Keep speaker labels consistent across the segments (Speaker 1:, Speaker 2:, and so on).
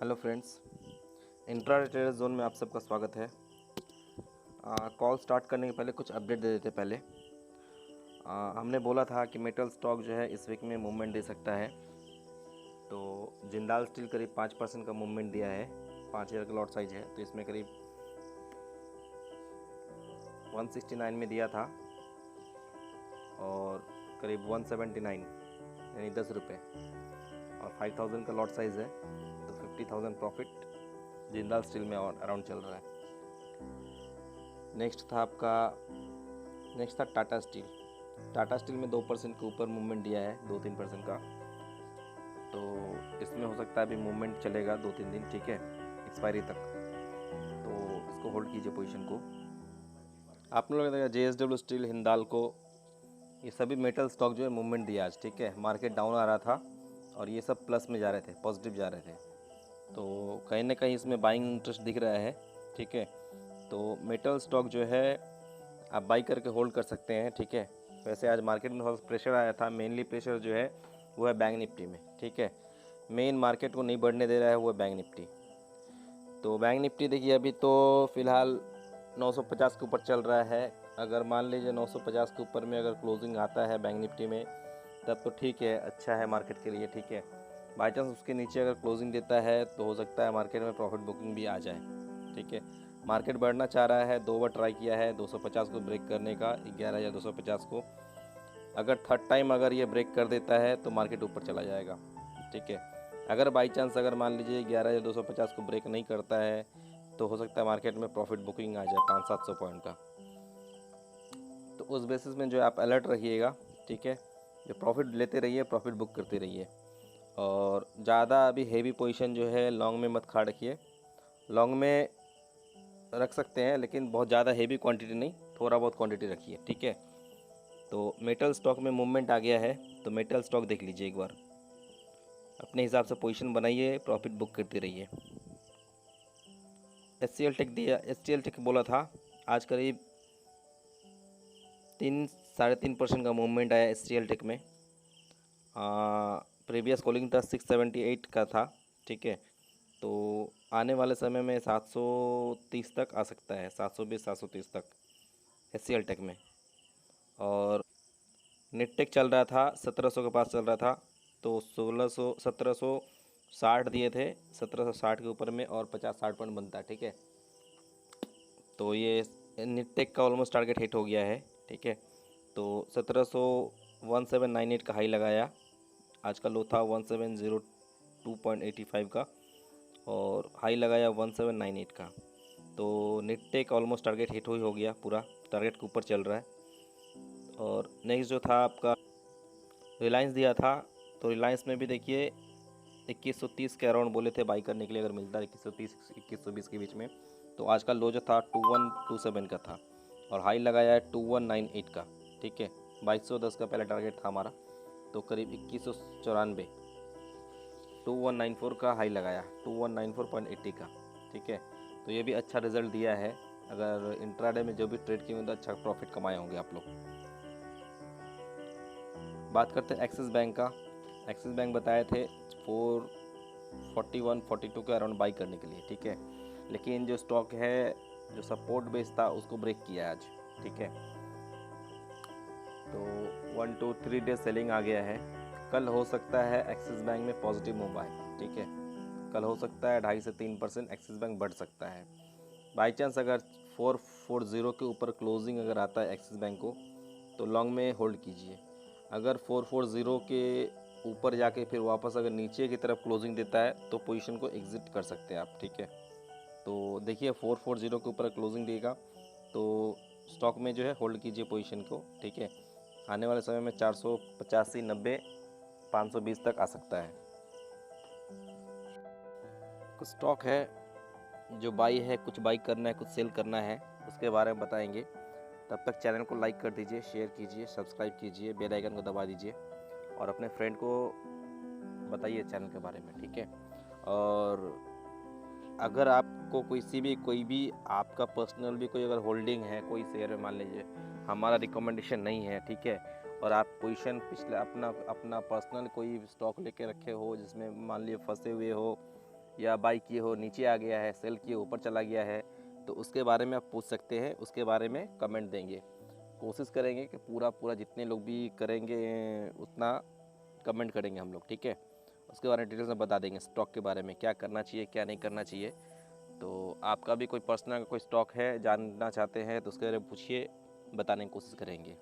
Speaker 1: Hello friends, intraday trader zone में आप सबका स्वागत है। कॉल स्टार्ट करने के पहले कुछ अपडेट दे देते पहले। हमने बोला था कि मेटल स्टॉक जो है इस वीक में मूवमेंट दे सकता है। तो जिंदाल स्टील करीब 5% का मूवमेंट दिया है। 5000 का लॉट साइज है, तो इसमें करीब 169 में दिया था और करीब 179 यानी 10 रुपये, और 5000 का लॉट साइज़ है, तो 50,000 प्रॉफिट जिंदाल स्टील में अराउंड चल रहा है। नेक्स्ट था टाटा स्टील। टाटा स्टील में 2% के ऊपर मूवमेंट दिया है, 2-3% का। तो इसमें हो सकता है अभी मूवमेंट चलेगा 2-3 दिन, ठीक है, एक्सपायरी तक। तो इसको होल्ड कीजिए पोजीशन को। आप लोगों ने देखा JSW स्टील, हिंदाल्को, ये सभी मेटल स्टॉक जो है मूवमेंट दिया आज, ठीक है। मार्केट डाउन आ रहा था और ये सब प्लस में जा रहे थे, पॉजिटिव जा रहे थे। तो कहीं ना कहीं इसमें बाइंग इंटरेस्ट दिख रहा है, ठीक है। तो मेटल स्टॉक जो है आप बाई करके होल्ड कर सकते हैं, ठीक है। वैसे आज मार्केट में थोड़ा प्रेशर आया था, मेनली प्रेशर जो है वो है बैंक निफ्टी में, ठीक है। मेन मार्केट को नहीं बढ़ने दे रहा है वो है बैंक निफ्टी। तो बैंक निफ्टी देखिए अभी तो फ़िलहाल 950 के ऊपर चल रहा है। अगर मान लीजिए 950 के ऊपर में अगर क्लोजिंग आता है बैंक निफ्टी में, तब तो ठीक है, अच्छा है मार्केट के लिए, ठीक है। बाई चांस उसके नीचे अगर क्लोजिंग देता है तो हो सकता है मार्केट में प्रॉफिट बुकिंग भी आ जाए, ठीक है। मार्केट बढ़ना चाह रहा है, 2 बार ट्राई किया है 250 को ब्रेक करने का, 11,250 को। अगर थर्ड टाइम अगर ये ब्रेक कर देता है तो मार्केट ऊपर चला जाएगा, ठीक है। अगर बाई चांस अगर मान लीजिए 11,250 को ब्रेक नहीं करता है तो हो सकता है मार्केट में प्रॉफिट बुकिंग आ जाए 500-700 पॉइंट का। तो उस बेसिस में जो आप अलर्ट रहिएगा, ठीक है। जो प्रॉफिट लेते रहिए, प्रॉफिट बुक करते रहिए, और ज़्यादा अभी हेवी पोजीशन जो है लॉन्ग में मत खा रखिए। लॉन्ग में रख सकते हैं लेकिन बहुत ज़्यादा हेवी क्वांटिटी नहीं, थोड़ा बहुत क्वांटिटी रखिए, ठीक है। तो मेटल स्टॉक में मूवमेंट आ गया है, तो मेटल स्टॉक देख लीजिए एक बार, अपने हिसाब से पोजीशन बनाइए, प्रॉफिट बुक करते रहिए। SCL टेक बोला था, आज करीब 3-3.5% का मूवमेंट आया SCL टेक में। प्रीवियस कॉलिंग था 678 का था, ठीक है। तो आने वाले समय में 730 तक आ सकता है, 720-730 तक SCL टेक में। और नेटटेक चल रहा था 1700 के पास चल रहा था, तो 1760 दिए थे, 1760 के ऊपर में और 50-60 पॉइंट बनता है, ठीक है। तो ये नेटटेक का ऑलमोस्ट टारगेट हिट हो गया है, ठीक है। तो 1798 का हाई लगाया, आज का लो था 1702.85 का, और हाई लगाया 1798 का। तो नेटटेक ऑलमोस्ट टारगेट हिट हो गया, पूरा टारगेट के ऊपर चल रहा है। और नेक्स्ट जो था आपका रिलायंस दिया था, तो रिलायंस में भी देखिए 2130 के अराउंड बोले थे बाई करने के लिए, अगर मिलता है 2130-2120 के बीच में। तो आज का लो जो था 2127 का था, और हाई लगाया है 2198 का, ठीक है। 2210 का पहला टारगेट था हमारा, तो करीब 2194, 2194 का हाई लगाया, 2194.80 का, ठीक है। तो ये भी अच्छा रिजल्ट दिया है। अगर इंट्राडे में जो भी ट्रेड किए तो अच्छा प्रॉफिट कमाए होंगे आप लोग। बात करते हैं एक्सिस बैंक का। एक्सिस बैंक बताए थे 441-42 के अराउंड बाई करने के लिए, ठीक है। लेकिन जो स्टॉक है, जो सपोर्ट बेस था, उसको ब्रेक किया आज, ठीक है। तो 1-2-3 डेज सेलिंग आ गया है। कल हो सकता है एक्सिस बैंक में पॉजिटिव मूव आए, ठीक है। कल हो सकता है 2.5 से 3% एक्सिस बैंक बढ़ सकता है। बाई चांस अगर 440 के ऊपर क्लोजिंग अगर आता है एक्सिस बैंक को, तो लॉन्ग में होल्ड कीजिए। अगर 440 के ऊपर जाके फिर वापस अगर नीचे की तरफ क्लोजिंग देता है तो पोजीशन को एग्जिट कर सकते हैं आप, ठीक है। तो देखिए 440 के ऊपर क्लोजिंग देगा तो स्टॉक में जो है होल्ड कीजिए पोजीशन को, ठीक है। आने वाले समय में 485, 90, 520 तक आ सकता है। कुछ स्टॉक है जो बाई है, कुछ बाई करना है, कुछ सेल करना है, उसके बारे में बताएंगे। तब तक चैनल को लाइक कर दीजिए, शेयर कीजिए, सब्सक्राइब कीजिए, बेल आइकन को दबा दीजिए, और अपने फ्रेंड को बताइए चैनल के बारे में, ठीक है। और अगर आपको कोई भी आपका पर्सनल भी कोई अगर होल्डिंग है कोई शेयर में, मान लीजिए हमारा रिकमेंडेशन नहीं है, ठीक है, और आप पोजीशन पिछले अपना पर्सनल कोई स्टॉक लेके रखे हो जिसमें मान लीजिए फंसे हुए हो, या बाई किए हो नीचे आ गया है, सेल किए ऊपर चला गया है, तो उसके बारे में आप पूछ सकते हैं, उसके बारे में कमेंट देंगे। कोशिश करेंगे कि पूरा जितने लोग भी करेंगे उतना कमेंट करेंगे हम लोग, ठीक है। उसके बारे में डिटेल्स में बता देंगे, स्टॉक के बारे में क्या करना चाहिए क्या नहीं करना चाहिए। तो आपका भी कोई पर्सनल कोई स्टॉक है जानना चाहते हैं तो उसके बारे में पूछिए, बताने की कोशिश करेंगे।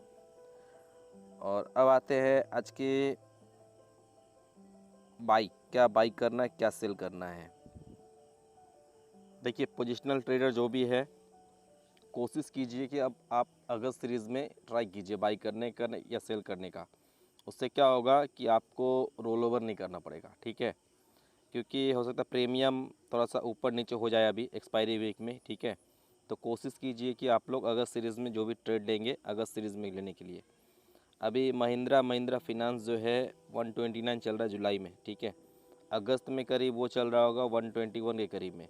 Speaker 1: और अब आते हैं आज के बाई, क्या बाई करना है क्या सेल करना है। देखिए पोजिशनल ट्रेडर जो भी है, कोशिश कीजिए कि अब आप अगस्त सीरीज़ में ट्राई कीजिए बाई करने का या सेल करने का। उससे क्या होगा कि आपको रोल ओवर नहीं करना पड़ेगा, ठीक है। क्योंकि हो सकता है प्रीमियम थोड़ा सा ऊपर नीचे हो जाए अभी एक्सपायरी वीक में, ठीक है। तो कोशिश कीजिए कि आप लोग अगस्त सीरीज़ में जो भी ट्रेड लेंगे अगस्त सीरीज़ में लेने के लिए। अभी महिंद्रा फिनांस जो है 129 चल रहा है जुलाई में, ठीक है। अगस्त में करीब वो चल रहा होगा 121 के करीब में।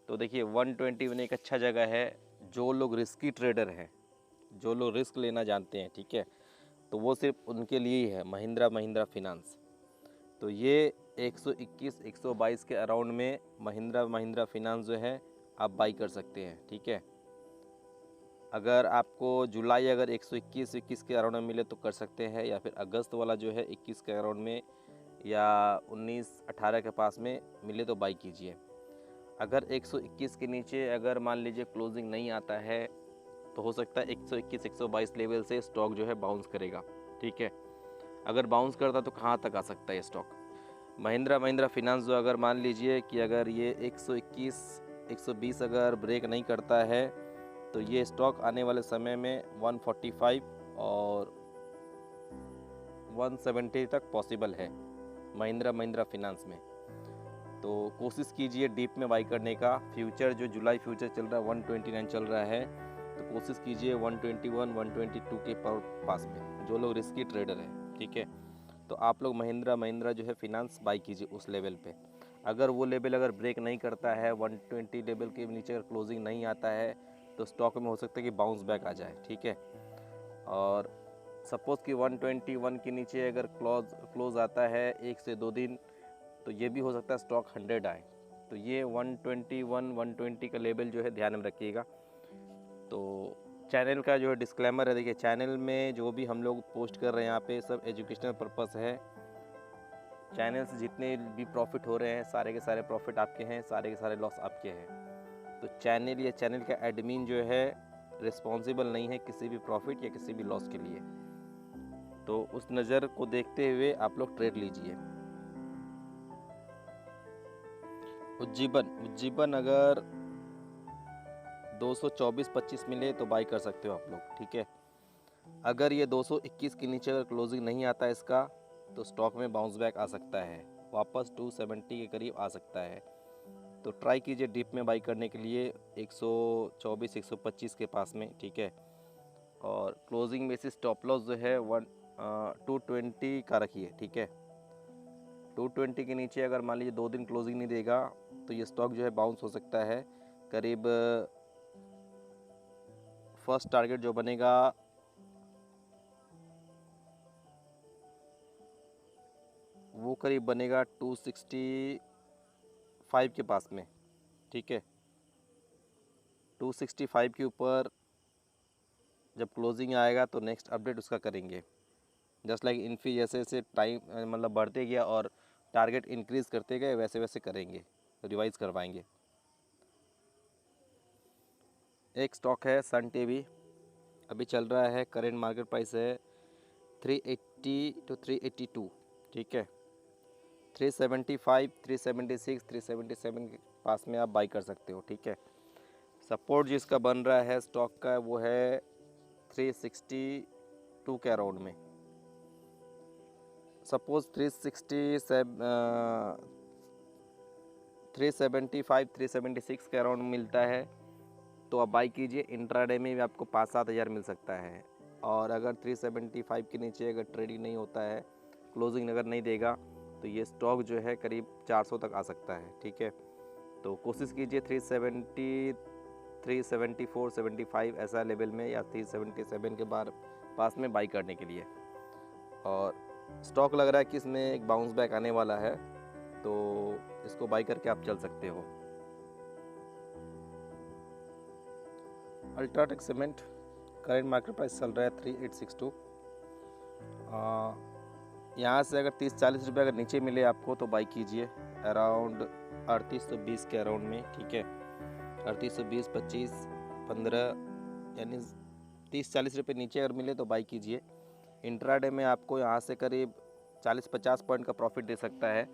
Speaker 1: तो देखिए 121 एक अच्छा जगह है। जो लोग रिस्की ट्रेडर हैं, जो लोग रिस्क लेना जानते हैं, ठीक है, तो वो सिर्फ उनके लिए ही है महिंद्रा फिनांस। तो ये 121 122 के अराउंड में महिंद्रा फिनांस जो है आप बाई कर सकते हैं, ठीक है। अगर आपको जुलाई अगर 121 के अराउंड में मिले तो कर सकते हैं, या फिर अगस्त वाला जो है 21 के अराउंड में या 19-18 के पास में मिले तो बाई कीजिए। अगर 121 के नीचे अगर मान लीजिए क्लोजिंग नहीं आता है तो हो सकता है 121 122 लेवल से स्टॉक जो है बाउंस करेगा, ठीक है। अगर बाउंस करता तो कहाँ तक आ सकता है ये स्टॉक। महिंद्रा फिनांस जो अगर मान लीजिए कि अगर ये 121 120 अगर ब्रेक नहीं करता है तो ये स्टॉक आने वाले समय में 145 और 170 तक पॉसिबल है महिंद्रा फिनांस में। तो कोशिश कीजिए डीप में बाई करने का। फ्यूचर जो जुलाई फ्यूचर चल रहा है 129 चल रहा है, तो कोशिश कीजिए 121 122 के पास में, जो लोग रिस्की ट्रेडर हैं, ठीक है। तो आप लोग महिंद्रा जो है फिनांस बाई कीजिए उस लेवल पे। अगर वो लेवल अगर ब्रेक नहीं करता है, 120 लेवल के नीचे अगर क्लोजिंग नहीं आता है तो स्टॉक में हो सकता है कि बाउंस बैक आ जाए, ठीक है। और सपोज़ कि 121 के नीचे अगर क्लोज आता है 1 से 2 दिन, तो ये भी हो सकता है स्टॉक 100 आए। तो ये 121 120 का लेवल जो है ध्यान में रखिएगा। तो चैनल का जो है डिस्क्लेमर है, देखिए चैनल में जो भी हम लोग पोस्ट कर रहे हैं यहाँ पे सब एजुकेशनल पर्पस है। चैनल से जितने भी प्रॉफिट हो रहे हैं सारे के सारे प्रॉफिट आपके हैं, सारे के सारे लॉस आपके हैं। तो चैनल या चैनल का एडमिन जो है रिस्पॉन्सिबल नहीं है किसी भी प्रॉफिट या किसी भी लॉस के लिए। तो उस नज़र को देखते हुए आप लोग ट्रेड लीजिए। उज्जीवन अगर 224-25 मिले तो बाई कर सकते हो आप लोग, ठीक है। अगर ये 221 के नीचे अगर क्लोजिंग नहीं आता इसका तो स्टॉक में बाउंस बैक आ सकता है, वापस 270 के करीब आ सकता है। तो ट्राई कीजिए डीप में बाई करने के लिए 124 125 के पास में, ठीक है। और क्लोजिंग बेसिस स्टॉप लॉस जो है 220 का रखिए, ठीक है। 220 के नीचे अगर मान लीजिए 2 दिन क्लोजिंग नहीं देगा तो ये स्टॉक जो है बाउंस हो सकता है। करीब फर्स्ट टारगेट जो बनेगा वो करीब बनेगा 265 के पास में, ठीक है। 265 के ऊपर जब क्लोजिंग आएगा तो नेक्स्ट अपडेट उसका करेंगे। जस्ट लाइक इन्फी जैसे जैसे टाइम मतलब बढ़ते गया और टारगेट इंक्रीज़ करते गए वैसे वैसे करेंगे, रिवाइज करवाएंगे। एक स्टॉक है सन टीवी, अभी चल रहा है करेंट मार्केट प्राइस है 380 to 382, ठीक है। 375 376 377 के पास में आप बाई कर सकते हो, ठीक है। सपोर्ट जिसका बन रहा है स्टॉक का वो है 362 के अराउंड में। सपोज 375 376 के अराउंड मिलता है तो आप बाई कीजिए। इंट्राडे में भी आपको 5-7 हज़ार मिल सकता है। और अगर 375 के नीचे अगर ट्रेडिंग नहीं होता है, क्लोजिंग अगर नहीं देगा तो ये स्टॉक जो है करीब 400 तक आ सकता है, ठीक है। तो कोशिश कीजिए 370 374 75 ऐसा लेवल में या 377 के बार पास में बाई करने के लिए। और स्टॉक लग रहा है कि इसमें एक बाउंस बैक आने वाला है, तो इसको बाई करके आप चल सकते हो। UltraTech cement current market price चल रहा है 3862। यहाँ से अगर 30-40 रुपये अगर नीचे मिले आपको तो बाई कीजिए, अराउंड 3820 के अराउंड में, ठीक है। 3820, 25, 15 यानी 30-40 रुपये नीचे अगर मिले तो बाई कीजिए। इंट्राडे में आपको यहाँ से करीब 40-50 पॉइंट का प्रॉफिट दे सकता है,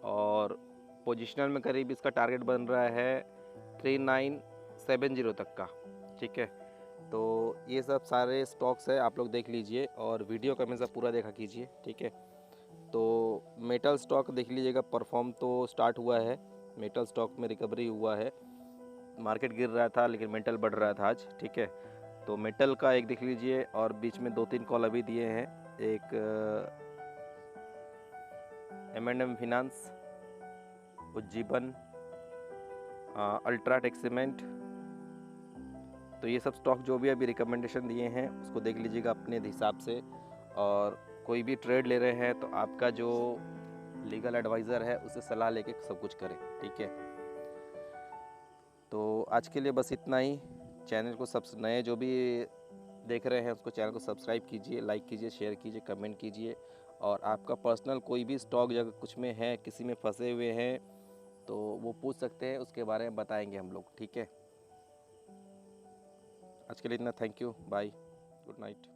Speaker 1: और पोजिशनल में करीब इसका टारगेट बन रहा है 3970 तक का, ठीक है। तो ये सब सारे स्टॉक्स है, आप लोग देख लीजिए और वीडियो को हमेशा पूरा देखा कीजिए, ठीक है। तो मेटल स्टॉक देख लीजिएगा, परफॉर्म तो स्टार्ट हुआ है, मेटल स्टॉक में रिकवरी हुआ है। मार्केट गिर रहा था लेकिन मेटल बढ़ रहा था आज, ठीक है। तो मेटल का एक देख लीजिए, और बीच में 2-3 कॉल अभी दिए हैं, एक M&M finance, Ujjivan, UltraTech cement. तो ये सब स्टॉक जो भी अभी रिकमेंडेशन दिए हैं उसको देख लीजिएगा अपने हिसाब से, और कोई भी ट्रेड ले रहे हैं तो आपका जो लीगल एडवाइज़र है उससे सलाह लेके सब कुछ करें, ठीक है। तो आज के लिए बस इतना ही। चैनल को सब नए जो भी देख रहे हैं उसको चैनल को सब्सक्राइब कीजिए, लाइक कीजिए, शेयर कीजिए, कमेंट कीजिए। और आपका पर्सनल कोई भी स्टॉक जगह कुछ में है, किसी में फंसे हुए हैं तो वो पूछ सकते हैं, उसके बारे में बताएंगे हम लोग, ठीक है। आज के लिए इतना, thank you, bye, good night.